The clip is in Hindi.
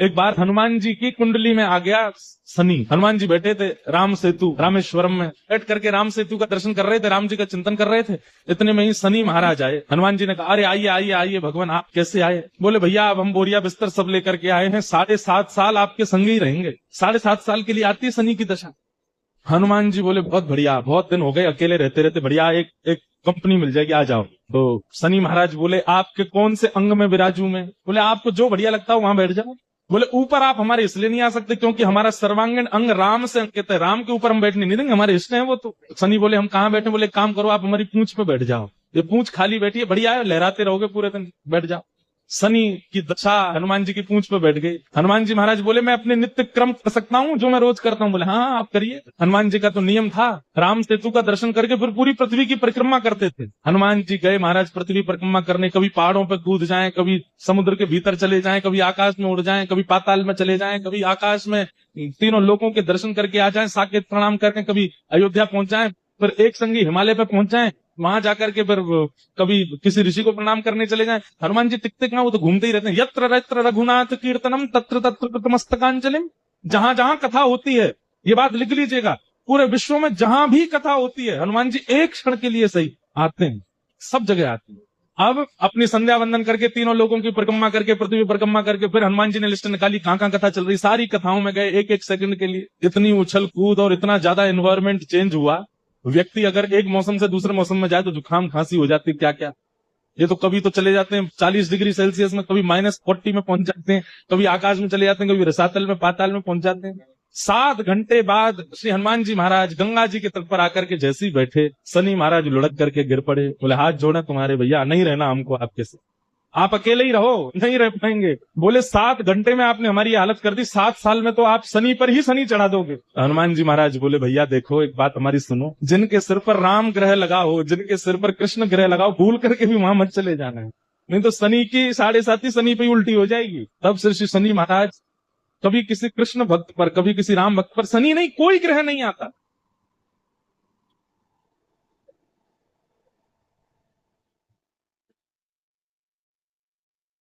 एक बार हनुमान जी की कुंडली में आ गया शनि। हनुमान जी बैठे थे राम सेतु रामेश्वरम में, बैठ करके राम सेतु का दर्शन कर रहे थे, राम जी का चिंतन कर रहे थे। इतने में ही शनि महाराज आए। हनुमान जी ने कहा, अरे आइए आइए आइए भगवान, आप कैसे आए? बोले भैया अब हम बोरिया बिस्तर सब लेकर के आए हैं, 7.5 साल आपके संग ही रहेंगे। 7.5 साल के लिए आती है शनि की दशा। हनुमान जी बोले बहुत बढ़िया, बहुत दिन हो गए अकेले रहते रहते, बढ़िया एक कंपनी मिल जाएगी, आ जाओ। तो शनि महाराज बोले आपके कौन से अंग में विराजू मैं? बोले आपको जो बढ़िया लगता हो वहां बैठ जाओ। बोले ऊपर आप हमारे इसलिए नहीं आ सकते क्योंकि हमारा सर्वांगीण अंग राम से अंकित है, राम के ऊपर हम बैठने नहीं देंगे, हमारे इष्ट हैं वो। तो शनि बोले हम कहाँ बैठे? बोले काम करो आप हमारी पूंछ पे बैठ जाओ, ये पूंछ खाली बैठी है, बढ़िया है, लहराते रहोगे पूरे दिन, बैठ जाओ। शनि की दशा हनुमान जी की पूंछ पे बैठ गई। हनुमान जी महाराज बोले मैं अपने नित्य क्रम कर सकता हूँ जो मैं रोज करता हूँ? बोले हाँ आप करिए। हनुमान जी का तो नियम था, राम सेतु का दर्शन करके फिर पूरी पृथ्वी की परिक्रमा करते थे। हनुमान जी गए महाराज पृथ्वी परिक्रमा करने, कभी पहाड़ों पे कूद जाएं, कभी समुद्र के भीतर चले जाएं, कभी आकाश में उड़ जाएं, कभी पाताल में चले जाएं, कभी आकाश में तीनों लोगों के दर्शन करके आ जाएं, साकेत प्रणाम करके कभी अयोध्या पहुंच जाएं, फिर एक संगी हिमालय पे पहुंच जाएं, वहां जाकर के फिर कभी किसी ऋषि को प्रणाम करने चले जाएं। हनुमान जी टिकते कहां, वो तो घूमते ही रहते हैं। यत्र यत्र रघुनाथ कीर्तनम तत्र तत्र कृतमस्तकांजलिम। जहां जहां कथा होती है, ये बात लिख लीजिएगा, पूरे विश्व में जहां भी कथा होती है हनुमान जी एक क्षण के लिए सही आते हैं, सब जगह आते हैं। अब अपनी संध्या वंदन करके तीनों लोगों की परिक्रमा करके पृथ्वी परिक्रमा करके फिर हनुमान जी ने लिस्ट निकाली कहां कहां कथा चल रही, सारी कथाओं में गए एक एक सेकंड के लिए। इतनी उछल कूद और इतना ज्यादा एनवायरमेंट चेंज हुआ, व्यक्ति अगर एक मौसम से दूसरे मौसम में जाए तो जुकाम खांसी हो जाती है, क्या क्या। ये तो कभी तो चले जाते हैं 40 डिग्री सेल्सियस में, कभी -40 में पहुंच जाते हैं, कभी आकाश में चले जाते हैं, कभी रसातल में पाताल में पहुंच जाते हैं। 7 घंटे बाद श्री हनुमान जी महाराज गंगा जी के तट पर आकर के जैसे ही बैठे, शनि महाराज लुढ़क करके गिर पड़े। बोले हाथ जोड़े तुम्हारे भैया, नहीं रहना हमको आपके से, आप अकेले ही रहो, नहीं रह पाएंगे। बोले 7 घंटे में आपने हमारी हालत कर दी, 7 साल में तो आप शनि पर ही शनि चढ़ा दोगे। हनुमान जी महाराज बोले भैया देखो एक बात हमारी सुनो, जिनके सिर पर राम ग्रह लगा हो, जिनके सिर पर कृष्ण ग्रह लगा हो, भूल करके भी वहां मत चले जाना है, नहीं तो शनि की 7.5 शनि पे उल्टी हो जाएगी। तब श्री शनि महाराज कभी किसी कृष्ण भक्त पर, कभी किसी राम भक्त पर, शनि नहीं कोई ग्रह नहीं आता,